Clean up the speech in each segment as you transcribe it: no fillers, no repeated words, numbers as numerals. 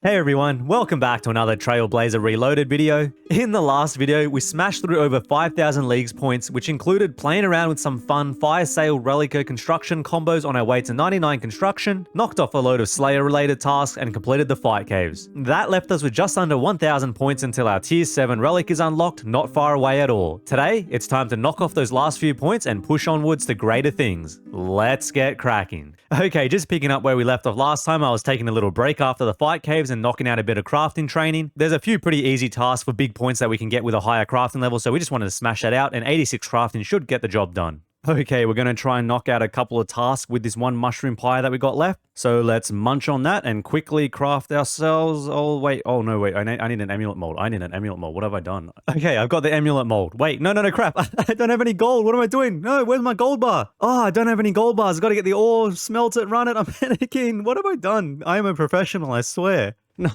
Hey everyone, welcome back to another Trailblazer Reloaded video. In the last video, we smashed through over 5,000 Leagues points, which included playing around with some fun Fire Sale Relic construction combos on our way to 99 construction, knocked off a load of Slayer related tasks, and completed the fight caves. That left us with just under 1,000 points until our tier 7 Relic is unlocked, not far away at all. Today, it's time to knock off those last few points and push onwards to greater things. Let's get cracking. Okay, just picking up where we left off last time, I was taking a little break after the fight caves and knocking out a bit of crafting training. There's a few pretty easy tasks for big points that we can get with a higher crafting level, so we just wanted to smash that out, and 86 crafting should get the job done. Okay, we're going to try and knock out a couple of tasks with this one mushroom pie that we got left. So let's munch on that and quickly craft ourselves. Oh, wait. Oh, no, wait. I need an amulet mold. I need an amulet mold. What have I done? Okay, I've got the amulet mold. Wait, no, crap. I don't have any gold. What am I doing? No, where's my gold bar? Oh, I don't have any gold bars. I've got to get the ore, smelt it, run it. I'm panicking. What have I done? I am a professional, I swear. No.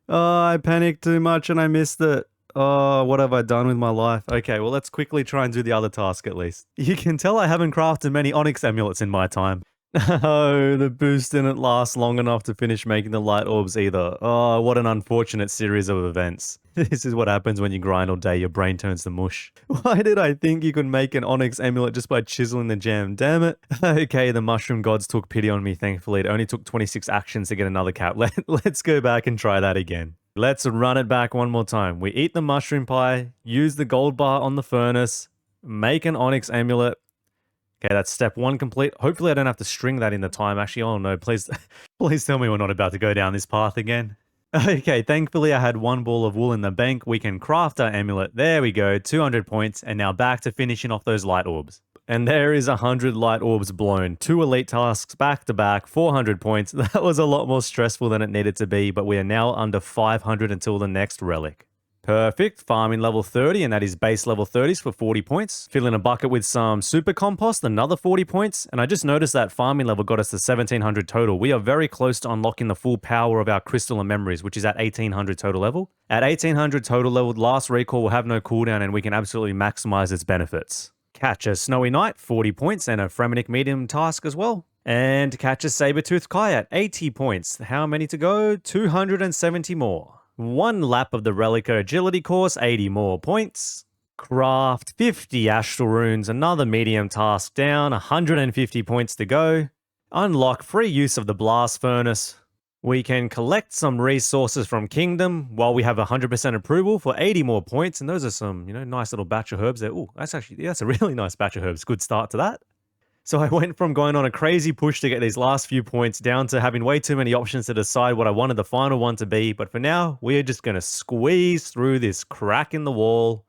Oh, I panicked too much and I missed it. Oh, what have I done with my life? Okay, well, let's quickly try and do the other task at least. You can tell I haven't crafted many onyx amulets in my time. Oh, the boost didn't last long enough to finish making the light orbs either. Oh, what an unfortunate series of events. This is what happens when you grind all day, your brain turns to mush. Why did I think you could make an onyx amulet just by chiseling the gem? Damn it. Okay, the mushroom gods took pity on me, thankfully. It only took 26 actions to get another cap. Let's go back and try that again. Let's run it back one more time. We eat the mushroom pie, use the gold bar on the furnace, make an onyx amulet. Okay, that's step 1 complete. Hopefully I don't have to string that in the time. Actually, oh no, please, please tell me we're not about to go down this path again. Okay, thankfully I had 1 ball of wool in the bank. We can craft our amulet. There we go, 200 points. And now back to finishing off those light orbs. And there is 100 light orbs blown. 2 elite tasks back to back, 400 points. That was a lot more stressful than it needed to be, but we are now under 500 until the next relic. Perfect, farming level 30, and that is base level 30s for 40 points. Fill in a bucket with some super compost, another 40 points. And I just noticed that farming level got us to 1700 total. We are very close to unlocking the full power of our crystal and memories, which is at 1800 total level. At 1800 total level, last recall will have no cooldown and we can absolutely maximize its benefits. Catch a Snowy Knight, 40 points, and a Fremenic medium task as well. And catch a Saber-toothed Kayat, 80 points. How many to go? 270 more. 1 lap of the Relic agility course, 80 more points. Craft 50 astral runes, another medium task down, 150 points to go. Unlock free use of the blast furnace. We can collect some resources from Kingdom while we have 100% approval for 80 more points. And those are some, nice little batch of herbs there. Oh, that's a really nice batch of herbs. Good start to that. So I went from going on a crazy push to get these last few points down to having way too many options to decide what I wanted the final one to be. But for now, we're just going to squeeze through this crack in the wall.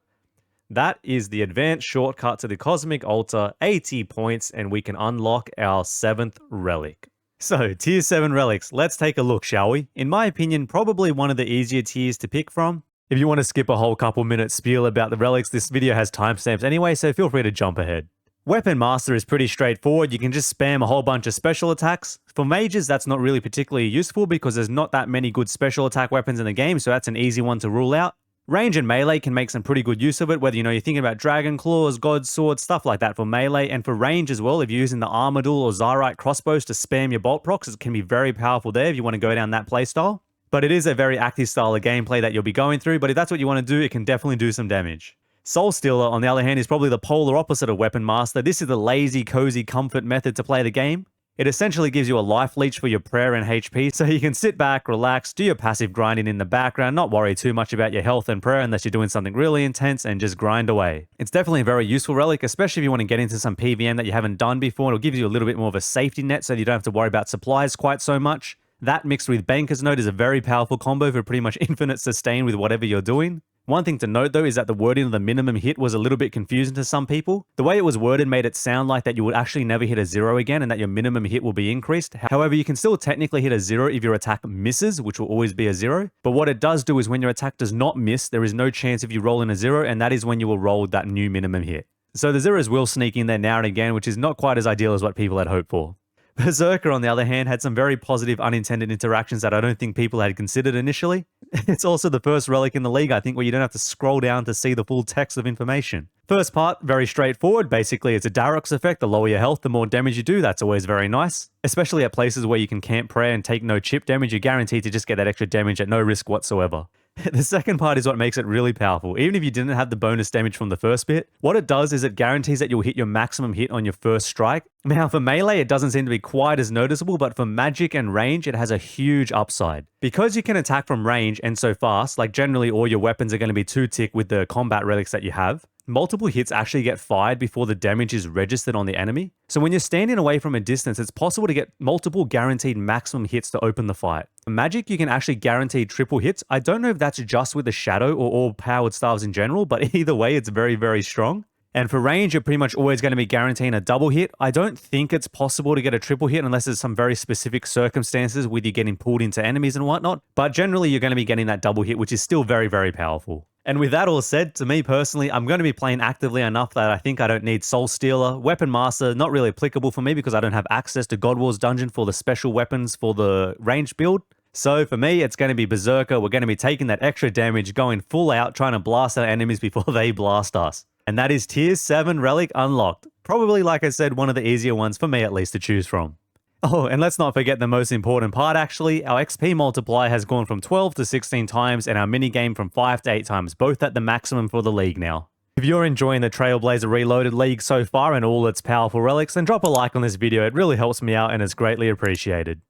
That is the advanced shortcut to the Cosmic Altar, 80 points, and we can unlock our 7th relic. So, tier 7 relics, let's take a look, shall we? In my opinion, probably one of the easier tiers to pick from. If you want to skip a whole couple minutes spiel about the relics, this video has timestamps anyway, so feel free to jump ahead. Weapon Master is pretty straightforward. You can just spam a whole bunch of special attacks. For mages, that's not really particularly useful because there's not that many good special attack weapons in the game, so that's an easy one to rule out. Range and melee can make some pretty good use of it, whether you're thinking about Dragon Claws, God Swords, stuff like that for melee, and for range as well, if you're using the Armadyl or Zarite crossbows to spam your bolt procs, it can be very powerful there if you want to go down that playstyle. But it is a very active style of gameplay that you'll be going through, but if that's what you want to do, it can definitely do some damage. Soul Stealer, on the other hand, is probably the polar opposite of Weapon Master. This is the lazy, cozy comfort method to play the game. It essentially gives you a life leech for your prayer and HP, so you can sit back, relax, do your passive grinding in the background, not worry too much about your health and prayer unless you're doing something really intense, and just grind away. It's definitely a very useful relic, especially if you want to get into some PvM that you haven't done before. It'll give you a little bit more of a safety net so you don't have to worry about supplies quite so much. That mixed with Banker's Note is a very powerful combo for pretty much infinite sustain with whatever you're doing. One thing to note though is that the wording of the minimum hit was a little bit confusing to some people. The way it was worded made it sound like that you would actually never hit a 0 again and that your minimum hit will be increased. However, you can still technically hit a 0 if your attack misses, which will always be a 0. But what it does do is when your attack does not miss, there is no chance if you roll in a 0, and that is when you will roll that new minimum hit. So the 0s will sneak in there now and again, which is not quite as ideal as what people had hoped for. Berserker, on the other hand, had some very positive unintended interactions that I don't think people had considered initially. It's also the first relic in the league, I think, where you don't have to scroll down to see the full text of information. First part, very straightforward. Basically, it's a Varrock's effect. The lower your health, the more damage you do. That's always very nice. Especially at places where you can camp prayer and take no chip damage, you're guaranteed to just get that extra damage at no risk whatsoever. The second part is what makes it really powerful. Even if you didn't have the bonus damage from the first bit, what it does is it guarantees that you'll hit your maximum hit on your first strike. Now for melee, it doesn't seem to be quite as noticeable, but for magic and range, it has a huge upside. Because you can attack from range and so fast, like generally all your weapons are going to be 2-tick with the combat relics that you have, multiple hits actually get fired before the damage is registered on the enemy. So when you're standing away from a distance, it's possible to get multiple guaranteed maximum hits to open the fight. For magic, you can actually guarantee triple hits. I don't know if that's just with the shadow or all powered staves in general, but either way, it's very, very strong. And for range, you're pretty much always going to be guaranteeing a double hit. I don't think it's possible to get a triple hit unless there's some very specific circumstances with you getting pulled into enemies and whatnot. But generally, you're going to be getting that double hit, which is still very, very powerful. And with that all said, to me personally, I'm going to be playing actively enough that I think I don't need Soul Stealer. Weapon Master, not really applicable for me because I don't have access to God War's dungeon for the special weapons for the range build. So for me, it's going to be Berserker. We're going to be taking that extra damage, going full out, trying to blast our enemies before they blast us. And that is Tier 7 Relic unlocked. Probably, like I said, one of the easier ones for me at least to choose from. Oh, and let's not forget the most important part actually. Our XP multiplier has gone from 12 to 16 times and our minigame from 5 to 8 times, both at the maximum for the league now. If you're enjoying the Trailblazer Reloaded League so far and all its powerful relics, then drop a like on this video. It really helps me out and it's greatly appreciated.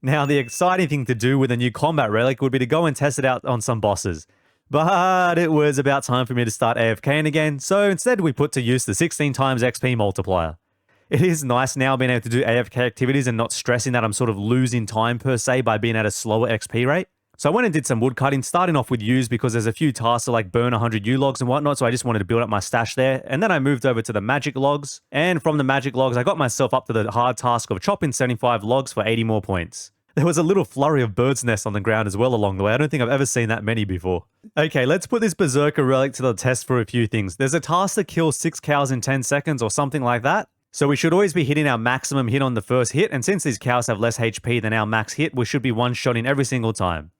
Now, the exciting thing to do with a new combat relic would be to go and test it out on some bosses. But it was about time for me to start AFKing again, so instead we put to use the 16 times XP multiplier. It is nice now being able to do AFK activities and not stressing that I'm sort of losing time per se by being at a slower XP rate. So I went and did some wood cutting, starting off with U's because there's a few tasks to like burn 100 U logs and whatnot, so I just wanted to build up my stash there. And then I moved over to the magic logs, and from the magic logs I got myself up to the hard task of chopping 75 logs for 80 more points. There was a little flurry of birds' nests on the ground as well along the way. I don't think I've ever seen that many before. Okay, let's put this Berserker relic to the test for a few things. There's a task to kill 6 cows in 10 seconds or something like that. So we should always be hitting our maximum hit on the first hit, and since these cows have less HP than our max hit, we should be one-shotting every single time.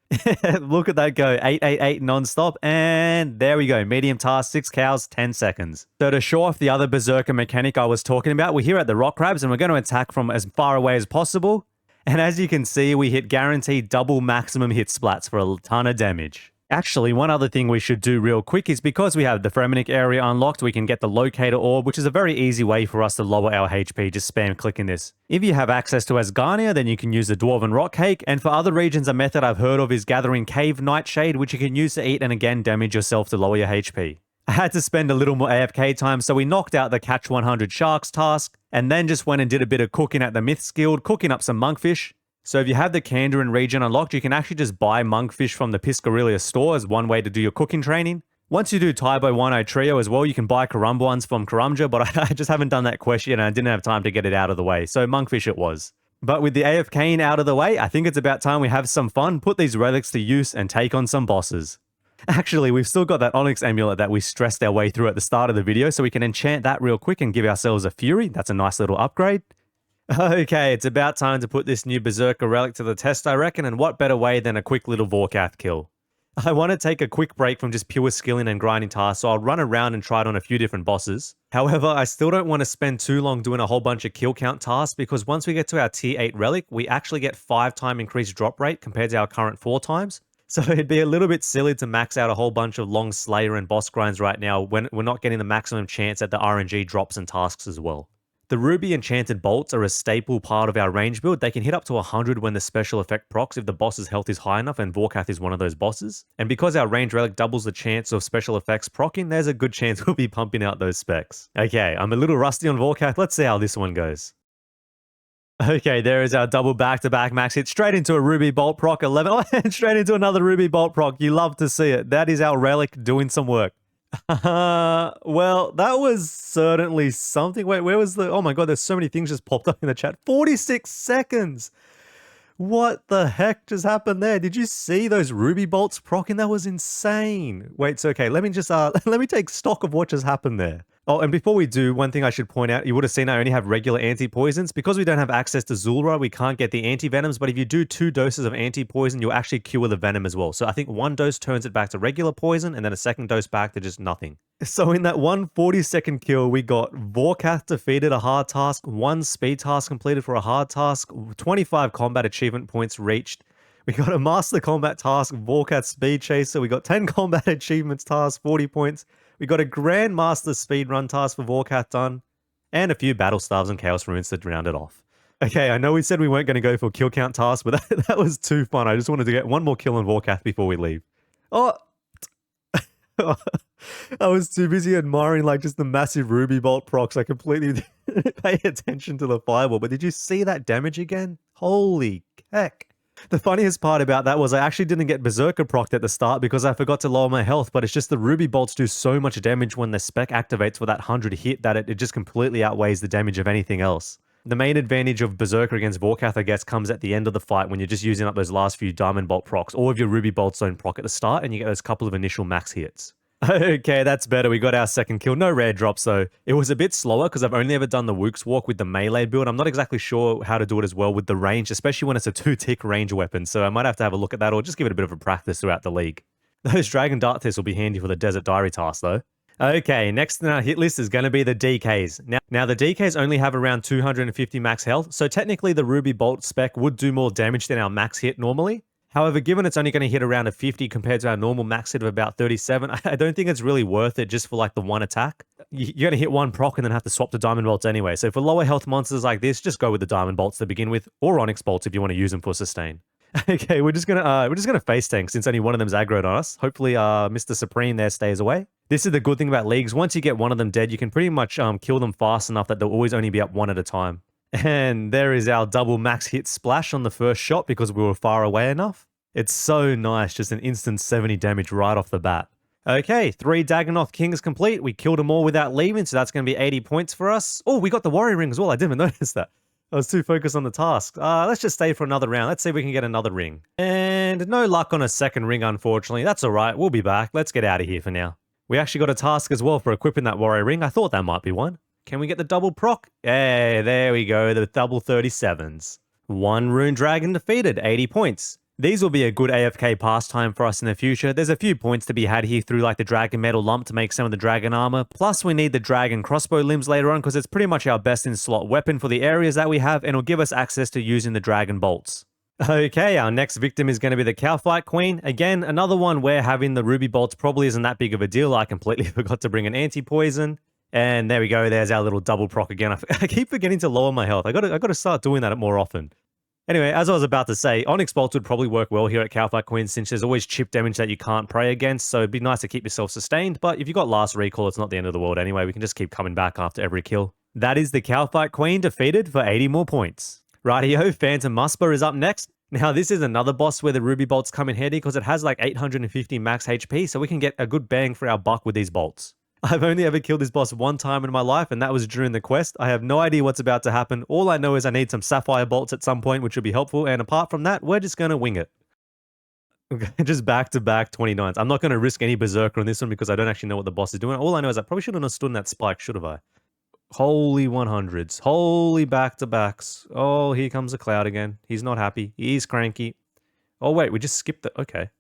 Look at that go, 888 non-stop, and there we go, medium task, 6 cows, 10 seconds. So to show off the other Berserker mechanic I was talking about, we're here at the rock crabs, and we're going to attack from as far away as possible. And as you can see, we hit guaranteed double maximum hit splats for a ton of damage. Actually, one other thing we should do real quick is because we have the Fremenic area unlocked, we can get the Locator Orb, which is a very easy way for us to lower our HP, just spam clicking this. If you have access to Asgarnia, then you can use the Dwarven Rock Cake, and for other regions, a method I've heard of is gathering Cave Nightshade, which you can use to eat and again damage yourself to lower your HP. I had to spend a little more AFK time, so we knocked out the Catch 100 Sharks task, and then just went and did a bit of cooking at the Myths Guild, cooking up some monkfish. So if you have the Kandarin region unlocked, you can actually just buy monkfish from the Piscarillia store as one way to do your cooking training. Once you do Taibo 1-0 Trio as well, you can buy Karamja ones from Karamja, but I just haven't done that quest yet and I didn't have time to get it out of the way, so monkfish it was. But with the AFKing out of the way, I think it's about time we have some fun, put these relics to use, and take on some bosses. Actually, we've still got that Onyx amulet that we stressed our way through at the start of the video, so we can enchant that real quick and give ourselves a Fury. That's a nice little upgrade. Okay, it's about time to put this new Berserker relic to the test, I reckon, and what better way than a quick little Vorkath kill. I want to take a quick break from just pure skilling and grinding tasks, so I'll run around and try it on a few different bosses. However, I still don't want to spend too long doing a whole bunch of kill count tasks, because once we get to our tier 8 relic, we actually get 5-time increased drop rate compared to our current 4 times. So it'd be a little bit silly to max out a whole bunch of long Slayer and boss grinds right now when we're not getting the maximum chance at the RNG drops and tasks as well. The Ruby Enchanted Bolts are a staple part of our range build. They can hit up to 100 when the special effect procs if the boss's health is high enough, and Vorkath is one of those bosses. And because our range relic doubles the chance of special effects proccing, there's a good chance we'll be pumping out those specs. Okay, I'm a little rusty on Vorkath. Let's see how this one goes. Okay, there is our double back-to-back max hit, straight into a Ruby Bolt proc 11, oh, and straight into another Ruby Bolt proc. You love to see it. That is our relic doing some work. Well, that was certainly something. Wait, where was the... Oh my god, there's so many things just popped up in the chat. 46 seconds! What the heck just happened there? Did you see those Ruby Bolts proccing? That was insane. Wait, so okay, let me just, let me take stock of what just happened there. Oh, and before we do, one thing I should point out, you would have seen I only have regular anti-poisons. Because we don't have access to Zulrah, we can't get the anti-venoms, but if you do 2 doses of anti-poison, you'll actually cure the venom as well. So I think 1 dose turns it back to regular poison, and then a 2nd dose back to just nothing. So in that 1 40-second kill, we got Vorkath defeated, a hard task, 1 speed task completed for a hard task, 25 combat achievement points reached. We got a master combat task, Vorkath speed chaser. We got 10 combat achievements task, 40 points. We got a Grandmaster speedrun task for Vorkath done, and a few battle stars and chaos runes to round it off. Okay, I know we said we weren't going to go for kill count tasks, but that was too fun. I just wanted to get 1 more kill on Vorkath before we leave. Oh, I was too busy admiring like just the massive ruby bolt procs. I completely didn't pay attention to the fireball. But did you see that damage again? Holy heck. The funniest part about that was I actually didn't get Berserker procced at the start because I forgot to lower my health, but it's just the Ruby Bolts do so much damage when the spec activates for that 100 hit that it just completely outweighs the damage of anything else. The main advantage of Berserker against Vorkath, I guess, comes at the end of the fight when you're just using up those last few Diamond Bolt procs. All of your Ruby Bolts don't proc at the start and you get those couple of initial max hits. Okay, that's better. We got our 2nd kill. No rare drops, though. It was a bit slower because I've only ever done the Wook's Walk with the melee build. I'm not exactly sure how to do it as well with the range, especially when it's a 2-tick range weapon. So I might have to have a look at that or just give it a bit of a practice throughout the league. Those Dragon Dart Thistles will be handy for the Desert Diary task, though. Okay, next in our hit list is going to be the DKs. Now the DKs only have around 250 max health, so technically the Ruby Bolt spec would do more damage than our max hit normally. However, given it's only going to hit around a 50 compared to our normal max hit of about 37, I don't think it's really worth it just for like the 1 attack. You're going to hit 1 proc and then have to swap to Diamond Bolts anyway. So for lower health monsters like this, just go with the Diamond Bolts to begin with, or Onyx Bolts if you want to use them for sustain. Okay, we're just gonna face tank since only one of them's aggroed on us. Hopefully, Mr. Supreme there stays away. This is the good thing about leagues. Once you get one of them dead, you can pretty much kill them fast enough that they'll always only be up 1 at a time. And there is our double max hit splash on the first shot because we were far away enough. It's so nice, just an instant 70 damage right off the bat. Okay, 3 Dagonoth Kings complete. We killed them all without leaving, so that's going to be 80 points for us. Oh, we got the Warrior Ring as well. I didn't even notice that. I was too focused on the task. Let's just stay for another round. Let's see if we can get another ring. And no luck on a 2nd ring, unfortunately. That's all right. We'll be back. Let's get out of here for now. We actually got a task as well for equipping that Warrior Ring. I thought that might be one. Can we get the double proc? Hey, there we go. The double 37s. 1 Rune Dragon defeated. 80 points. These will be a good AFK pastime for us in the future. There's a few points to be had here through like the Dragon Metal Lump to make some of the Dragon Armor. Plus we need the Dragon Crossbow limbs later on because it's pretty much our best in slot weapon for the areas that we have and it'll give us access to using the Dragon Bolts. Okay, our next victim is going to be the Cowfight Queen. Again, another one where having the Ruby Bolts probably isn't that big of a deal. I completely forgot to bring an anti-poison. And there we go, there's our little double proc again. I keep forgetting to lower my health. I gotta start doing that more often. Anyway, as I was about to say, Onyx Bolts would probably work well here at Cowfight Queen since there's always chip damage that you can't pray against, so it'd be nice to keep yourself sustained, but if you got last recall, it's not the end of the world anyway, we can just keep coming back after every kill. That is the Cowfight Queen defeated for 80 more points. Rightio, Phantom Musper is up next. Now this is another boss where the Ruby Bolts come in handy because it has like 850 max HP, so we can get a good bang for our buck with these bolts. I've only ever killed this boss 1 time in my life, and that was during the quest. I have no idea what's about to happen. All I know is I need some Sapphire Bolts at some point, which would be helpful, and apart from that, we're just going to wing it. Okay, just back-to-back 29s. I'm not going to risk any Berserker on this one because I don't actually know what the boss is doing. All I know is I probably shouldn't have stood in that spike, should have I? Holy 100s. Holy back-to-backs. Oh, here comes the cloud again. He's not happy. He's cranky. Oh, wait, we just skipped the... Okay.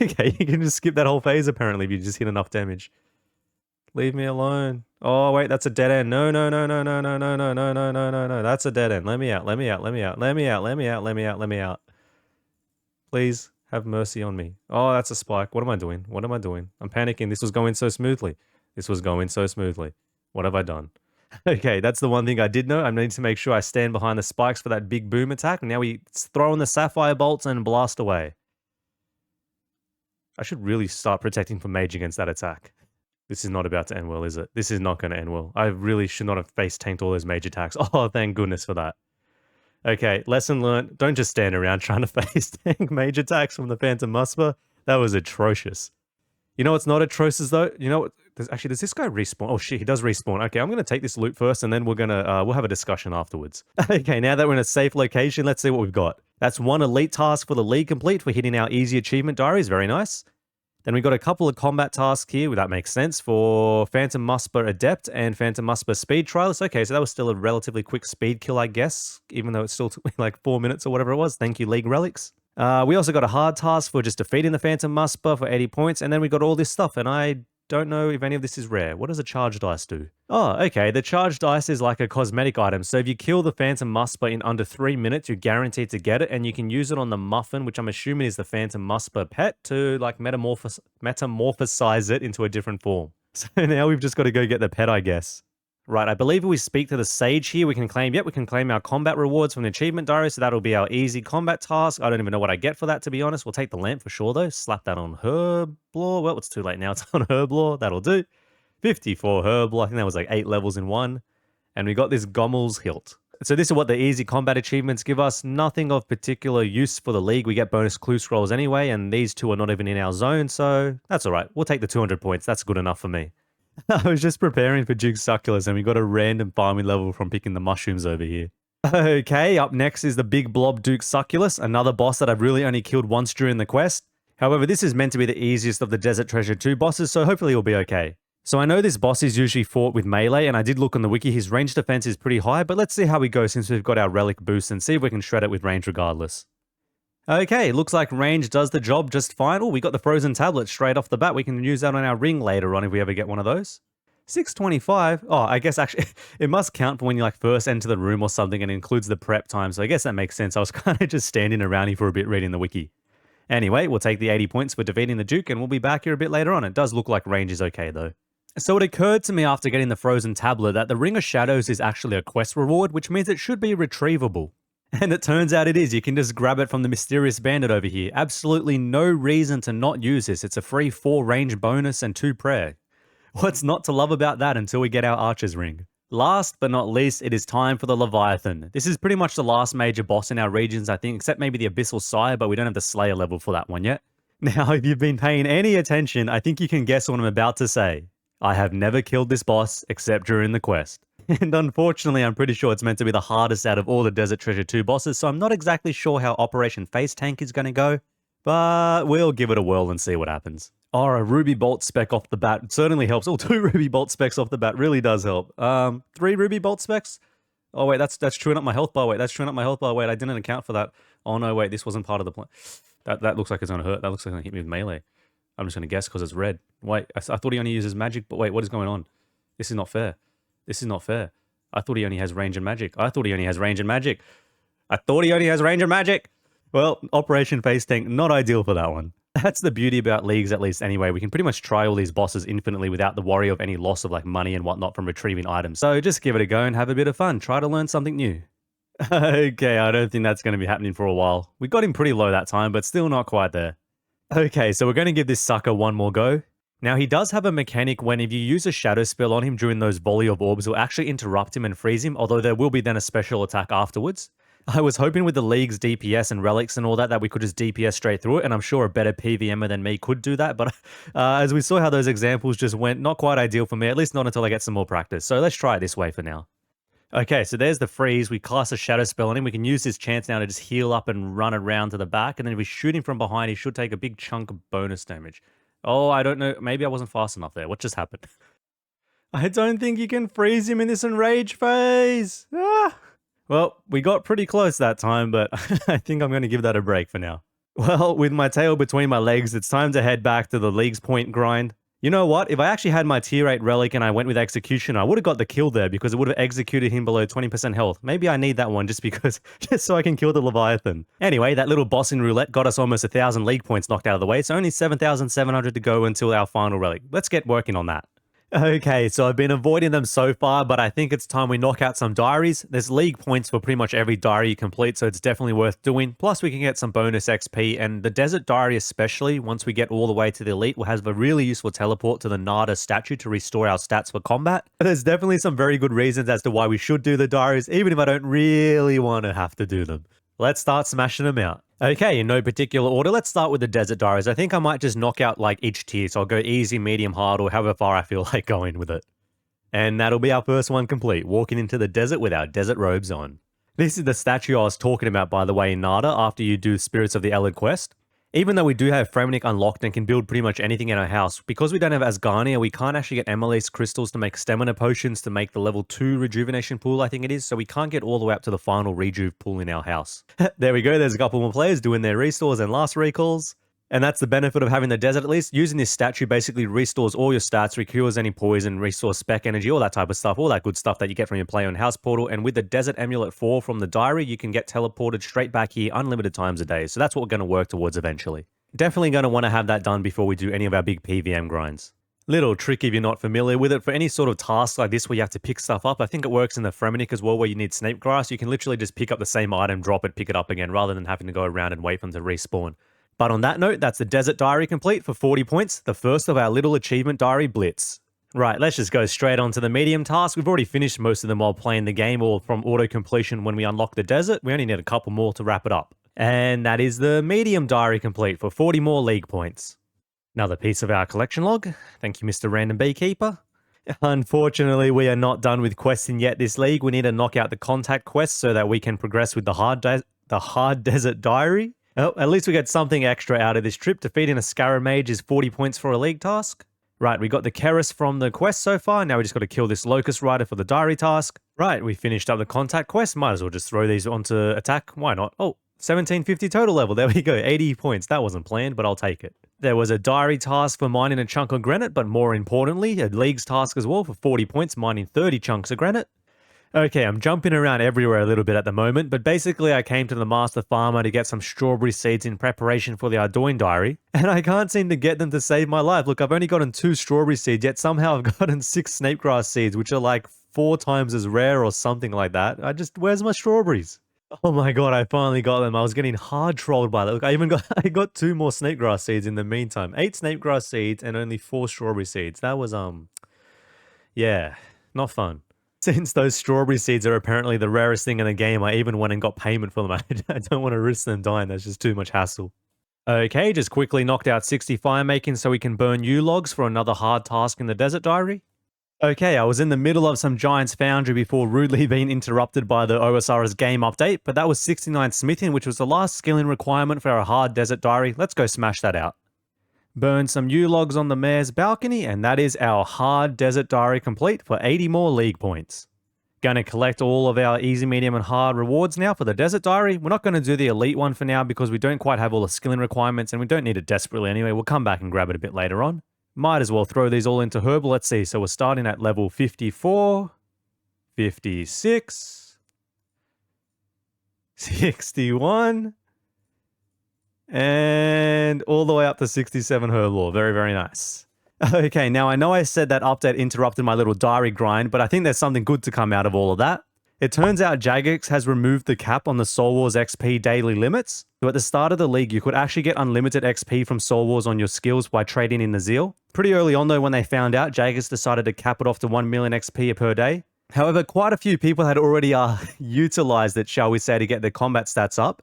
Okay, you can just skip that whole phase, apparently, if you just hit enough damage. Leave me alone. Oh, wait, that's a dead end. No. That's a dead end. Let me out. Please have mercy on me. Oh, that's a spike. What am I doing? I'm panicking. This was going so smoothly. What have I done? Okay, that's the one thing I did know. I need to make sure I stand behind the spikes for that big boom attack. Now we throw in the Sapphire Bolts and blast away. I should really start protecting from Mage against that attack. This is not about to end well, is it? This is not going to end well. I really should not have face tanked all those mage attacks. Oh, thank goodness for that. Okay, lesson learned. Don't just stand around trying to face tank mage attacks from the Phantom Musper. That was atrocious. You know what's not atrocious though? You know what? Does this guy respawn? Oh shit, he does respawn. Okay, I'm going to take this loot first and then we'll have a discussion afterwards. Okay, now that we're in a safe location, let's see what we've got. That's 1 elite task for the league complete for hitting our easy achievement diaries. Very nice. Then we got a couple of combat tasks here, that makes sense, for Phantom Musper Adept and Phantom Musper Speed Trialist. Okay, so that was still a relatively quick speed kill, I guess, even though it still took me like 4 minutes or whatever it was. Thank you, League Relics. We also got a hard task for just defeating the Phantom Musper for 80 points, and then we got all this stuff, and I don't know if any of this is rare. What does a charged dice do? Oh, okay. The charged dice is like a cosmetic item. So if you kill the Phantom Musper in under 3 minutes, you're guaranteed to get it, and you can use it on the Muffin, which I'm assuming is the Phantom Musper pet, to like metamorphosize it into a different form. So now we've just got to go get the pet, I guess. Right, I believe if we speak to the Sage here, we can claim our combat rewards from the achievement diary, so that'll be our easy combat task. I don't even know what I get for that, to be honest. We'll take the lamp for sure, though. Slap that on Herblore. Well, it's too late now. It's on Herblore. That'll do. 54 Herblore. I think that was like 8 levels in one. And we got this Gommel's Hilt. So this is what the easy combat achievements give us. Nothing of particular use for the League. We get bonus clue scrolls anyway, and these two are not even in our zone, so that's all right. We'll take the 200 points. That's good enough for me. I was just preparing for Duke Succulus and we got a random farming level from picking the mushrooms over here. Okay, up next is the big blob Duke Succulus, another boss that I've really only killed once during the quest. However, this is meant to be the easiest of the Desert Treasure 2 bosses, so hopefully it'll be okay. So I know this boss is usually fought with melee, and I did look on the wiki, his range defense is pretty high, but let's see how we go since we've got our relic boost and see if we can shred it with range regardless. Okay, looks like range does the job just fine. Oh, we got the frozen tablet straight off the bat. We can use that on our ring later on if we ever get one of those. 625. Oh, I guess actually it must count for when you like first enter the room or something and includes the prep time. So I guess that makes sense. I was kind of just standing around here for a bit reading the wiki. Anyway, we'll take the 80 points for defeating the Duke and we'll be back here a bit later on. It does look like range is okay though. So it occurred to me after getting the frozen tablet that the Ring of Shadows is actually a quest reward, which means it should be retrievable. And it turns out it is. You can just grab it from the mysterious bandit over here. Absolutely no reason to not use this. It's a free 4 range bonus and 2 prayer. What's not to love about that until we get our Archer's Ring? Last but not least, it is time for the Leviathan. This is pretty much the last major boss in our regions, I think, except maybe the Abyssal Sire, but we don't have the Slayer level for that one yet. Now, if you've been paying any attention, I think you can guess what I'm about to say. I have never killed this boss except during the quest. And unfortunately, I'm pretty sure it's meant to be the hardest out of all the Desert Treasure 2 bosses, so I'm not exactly sure how Operation Face Tank is going to go, but we'll give it a whirl and see what happens. Oh, a Ruby Bolt spec off the bat certainly helps. Oh, 2 Ruby Bolt specs off the bat really does help. 3 Ruby Bolt specs? Oh, wait, that's chewing up my health bar. Wait, that's chewing up my health bar. Wait, I didn't account for that. Oh, no, wait, this wasn't part of the plan. That looks like it's going to hurt. That looks like it's going to hit me with melee. I'm just going to guess because it's red. Wait, I thought he only uses magic, but wait, what is going on? This is not fair. This is not fair. I thought he only has range and magic. I thought he only has range and magic. Well, Operation Face Tank, not ideal for that one. That's the beauty about Leagues, at least anyway. We can pretty much try all these bosses infinitely without the worry of any loss of like money and whatnot from retrieving items. So just give it a go and have a bit of fun. Try to learn something new. Okay, I don't think that's going to be happening for a while. We got him pretty low that time, but still not quite there. Okay, so we're going to give this sucker one more go. Now, he does have a mechanic when if you use a shadow spell on him during those volley of orbs, it will actually interrupt him and freeze him, although there will be then a special attack afterwards. I was hoping with the League's DPS and relics and all that we could just DPS straight through it, and I'm sure a better PvMer than me could do that, but as we saw how those examples just went, not quite ideal for me, at least not until I get some more practice. So let's try it this way for now. Okay, so there's the freeze. We cast a shadow spell on him. We can use this chance now to just heal up and run around to the back, and then if we shoot him from behind, he should take a big chunk of bonus damage. Oh, I don't know. Maybe I wasn't fast enough there. What just happened? I don't think you can freeze him in this enrage phase. Ah! Well, we got pretty close that time, but I think I'm going to give that a break for now. Well, with my tail between my legs, it's time to head back to the League's point grind. You know what? If I actually had my tier 8 relic and I went with execution, I would have got the kill there because it would have executed him below 20% health. Maybe I need that one just so I can kill the Leviathan. Anyway, that little boss in roulette got us almost 1,000 League points knocked out of the way, so only 7,700 to go until our final relic. Let's get working on that. Okay, so I've been avoiding them so far, but I think it's time we knock out some diaries. There's League points for pretty much every diary you complete, so it's definitely worth doing. Plus, we can get some bonus XP, and the Desert Diary especially, once we get all the way to the Elite, will have a really useful teleport to the Nada statue to restore our stats for combat. There's definitely some very good reasons as to why we should do the diaries, even if I don't really want to have to do them. Let's start smashing them out. Okay, in no particular order, let's start with the Desert Diaries. I think I might just knock out like each tier, so I'll go easy, medium, hard, or however far I feel like going with it. And that'll be our first one complete, walking into the desert with our desert robes on. This is the statue I was talking about, by the way, in Nada, after you do Spirits of the Ellid quest. Even though we do have Fremenic unlocked and can build pretty much anything in our house, because we don't have Asgarnia, we can't actually get Emerald crystals to make stamina potions to make the level 2 rejuvenation pool, I think it is, so we can't get all the way up to the final rejuve pool in our house. There we go, there's a couple more players doing their restores and last recalls. And that's the benefit of having the desert at least. Using this statue basically restores all your stats, recures any poison, restores spec energy, all that type of stuff, all that good stuff that you get from your play on House Portal. And with the Desert Amulet 4 from the diary, you can get teleported straight back here unlimited times a day. So that's what we're going to work towards eventually. Definitely going to want to have that done before we do any of our big PvM grinds. Little trick if you're not familiar with it, for any sort of task like this where you have to pick stuff up, I think it works in the Fremenic as well where you need Snape Grass. You can literally just pick up the same item, drop it, pick it up again, rather than having to go around and wait for them to respawn. But on that note, that's the Desert Diary complete for 40 points, the first of our little achievement diary blitz. Right, let's just go straight on to the medium task. We've already finished most of them while playing the game or from auto-completion when we unlock the desert. We only need a couple more to wrap it up. And that is the medium diary complete for 40 more league points. Another piece of our collection log. Thank you, Mr. Random Beekeeper. Unfortunately, we are not done with questing yet this league. We need to knock out the contact quest so that we can progress with the hard desert diary. Oh, at least we get something extra out of this trip. Defeating a Scaramage is 40 points for a league task. Right, we got the Keris from the quest so far. Now we just got to kill this Locust Rider for the diary task. Right, we finished up the contact quest. Might as well just throw these onto attack. Why not? Oh, 1750 total level. There we go. 80 points. That wasn't planned, but I'll take it. There was a diary task for mining a chunk of granite, but more importantly, a leagues task as well for 40 points, mining 30 chunks of granite. Okay, I'm jumping around everywhere a little bit at the moment, but basically I came to the Master Farmer to get some strawberry seeds in preparation for the Ardoin diary, and I can't seem to get them to save my life. Look, I've only gotten 2 strawberry seeds, yet somehow I've gotten 6 snapegrass seeds, which are like 4 times as rare or something like that. Where's my strawberries? Oh my god, I finally got them. I was getting hard trolled by that. Look, I got 2 more snapegrass seeds in the meantime. 8 snapegrass seeds and only 4 strawberry seeds. That was, yeah, not fun. Since those strawberry seeds are apparently the rarest thing in the game, I even went and got payment for them. I don't want to risk them dying. That's just too much hassle. Okay, just quickly knocked out 60 fire making so we can burn logs for another hard task in the desert diary. Okay, I was in the middle of some Giant's Foundry before rudely being interrupted by the OSRS game update, but that was 69 smithing, which was the last skilling requirement for our hard desert diary. Let's go smash that out. Burn some logs on the mayor's balcony, and that is our hard desert diary complete for 80 more league points. Going to collect all of our easy, medium, and hard rewards now for the desert diary. We're not going to do the elite one for now because we don't quite have all the skilling requirements and we don't need it desperately anyway. We'll come back and grab it a bit later on. Might as well throw these all into herbal. Let's see. So we're starting at level 54, 56, 61, and all the way up to 67 herbal. Very, very nice. Okay, now I know I said that update interrupted my little diary grind, but I think there's something good to come out of all of that. It turns out Jagex has removed the cap on the Soul Wars XP daily limits. So at the start of the league, you could actually get unlimited XP from Soul Wars on your skills by trading in the Zeal. Pretty early on though, when they found out, Jagex decided to cap it off to 1 million XP per day. However, quite a few people had already utilized it, shall we say, to get their combat stats up.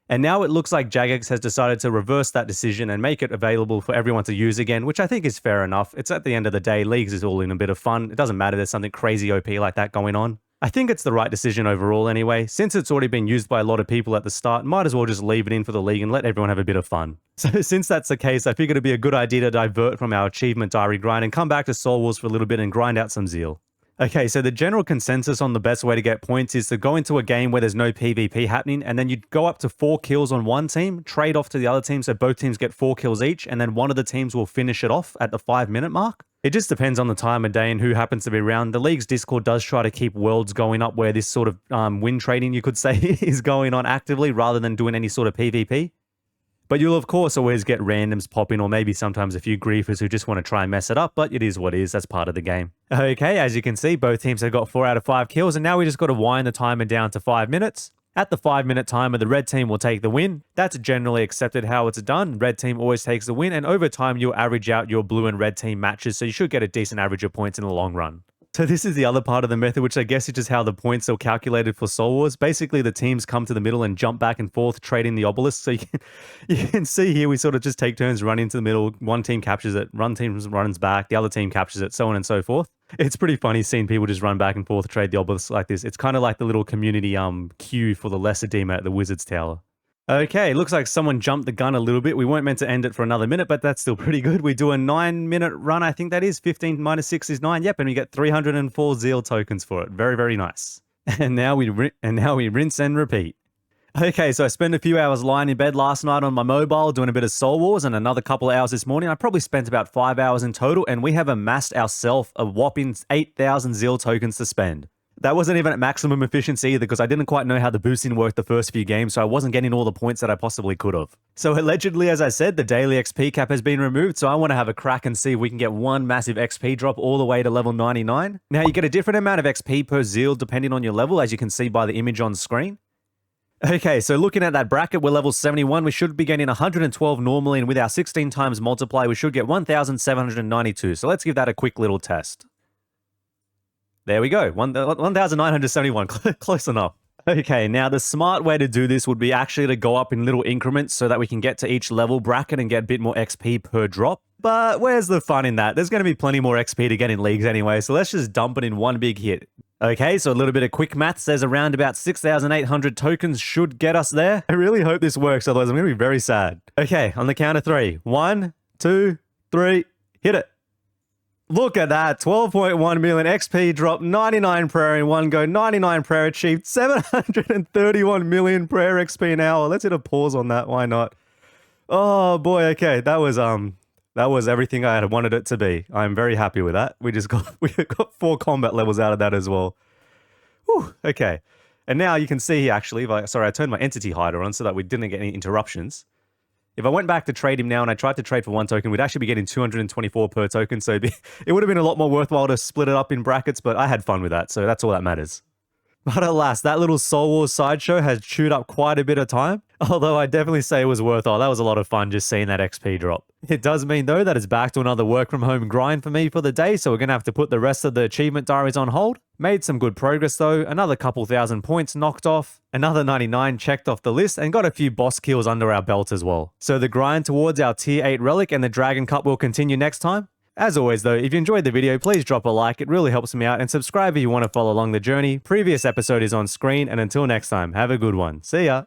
And now it looks like Jagex has decided to reverse that decision and make it available for everyone to use again, which I think is fair enough. It's at the end of the day, Leagues is all in a bit of fun. It doesn't matter there's something crazy OP like that going on. I think it's the right decision overall anyway. Since it's already been used by a lot of people at the start, might as well just leave it in for the league and let everyone have a bit of fun. So since that's the case, I figured it'd be a good idea to divert from our achievement diary grind and come back to Soul Wars for a little bit and grind out some Zeal. Okay, so the general consensus on the best way to get points is to go into a game where there's no PvP happening, and then you go up to 4 kills on one team, trade off to the other team so both teams get 4 kills each, and then one of the teams will finish it off at the 5-minute mark. It just depends on the time of day and who happens to be around. The League's Discord does try to keep worlds going up where this sort of win trading, you could say, is going on actively rather than doing any sort of PvP. But you'll of course always get randoms popping or maybe sometimes a few griefers who just want to try and mess it up, but it is what it is, that's part of the game. Okay, as you can see, both teams have got 4 out of 5 kills and now we just got to wind the timer down to 5 minutes. At the 5-minute timer, the red team will take the win. That's generally accepted how it's done. Red team always takes the win and over time you'll average out your blue and red team matches so you should get a decent average of points in the long run. So this is the other part of the method, which I guess is just how the points are calculated for Soul Wars. Basically, the teams come to the middle and jump back and forth, trading the obelisks. So you can see here, we sort of just take turns running to the middle. One team captures it, one team runs back, the other team captures it, so on and so forth. It's pretty funny seeing people just run back and forth, trade the obelisks like this. It's kind of like the little community queue for the Lesser Demon at the Wizard's Tower. Okay, looks like someone jumped the gun a little bit. We weren't meant to end it for another minute, but that's still pretty good. We do a 9-minute run, I think that is. 15 minus 6 is 9. Yep, and we get 304 Zeal tokens for it. Very, very nice. And now we rinse and repeat. Okay, so I spent a few hours lying in bed last night on my mobile doing a bit of Soul Wars and another couple of hours this morning. I probably spent about 5 hours in total, and we have amassed ourselves a whopping 8,000 Zeal tokens to spend. That wasn't even at maximum efficiency either because I didn't quite know how the boosting worked the first few games, so I wasn't getting all the points that I possibly could have. So allegedly, as I said, the daily XP cap has been removed, so I want to have a crack and see if we can get one massive XP drop all the way to level 99. Now, you get a different amount of XP per Zeal depending on your level, as you can see by the image on screen. Okay, so looking at that bracket, we're level 71. We should be getting 112 normally, and with our 16 times multiply, we should get 1,792. So let's give that a quick little test. There we go, 1,971, close enough. Okay, now the smart way to do this would be actually to go up in little increments so that we can get to each level bracket and get a bit more XP per drop. But where's the fun in that? There's going to be plenty more XP to get in leagues anyway, so let's just dump it in one big hit. Okay, so a little bit of quick math says around about 6,800 tokens should get us there. I really hope this works, otherwise I'm going to be very sad. Okay, on the count of 3. 1, 2, 3, hit it. Look at that, 12.1 million XP drop, 99 prayer in one go, 99 prayer achieved, 731 million prayer XP an hour. Let's hit a pause on that, why not? Oh boy, okay, that was everything I had wanted it to be. I'm very happy with that. We got 4 combat levels out of that as well. Whew, okay. And now you can see here actually, sorry, I turned my entity hider on so that we didn't get any interruptions. If I went back to trade him now and I tried to trade for 1 token, we'd actually be getting 224 per token. So it would have been a lot more worthwhile to split it up in brackets, but I had fun with that. So that's all that matters. But alas, that little Soul Wars sideshow has chewed up quite a bit of time. Although I definitely say it was worthwhile. That was a lot of fun just seeing that XP drop. It does mean though that it's back to another work from home grind for me for the day. So we're going to have to put the rest of the achievement diaries on hold. Made some good progress though. Another couple thousand points knocked off. Another 99 checked off the list and got a few boss kills under our belt as well. So the grind towards our tier 8 relic and the Dragon Cup will continue next time. As always though, if you enjoyed the video, please drop a like, it really helps me out, and subscribe if you want to follow along the journey. Previous episode is on screen, and until next time, have a good one. See ya!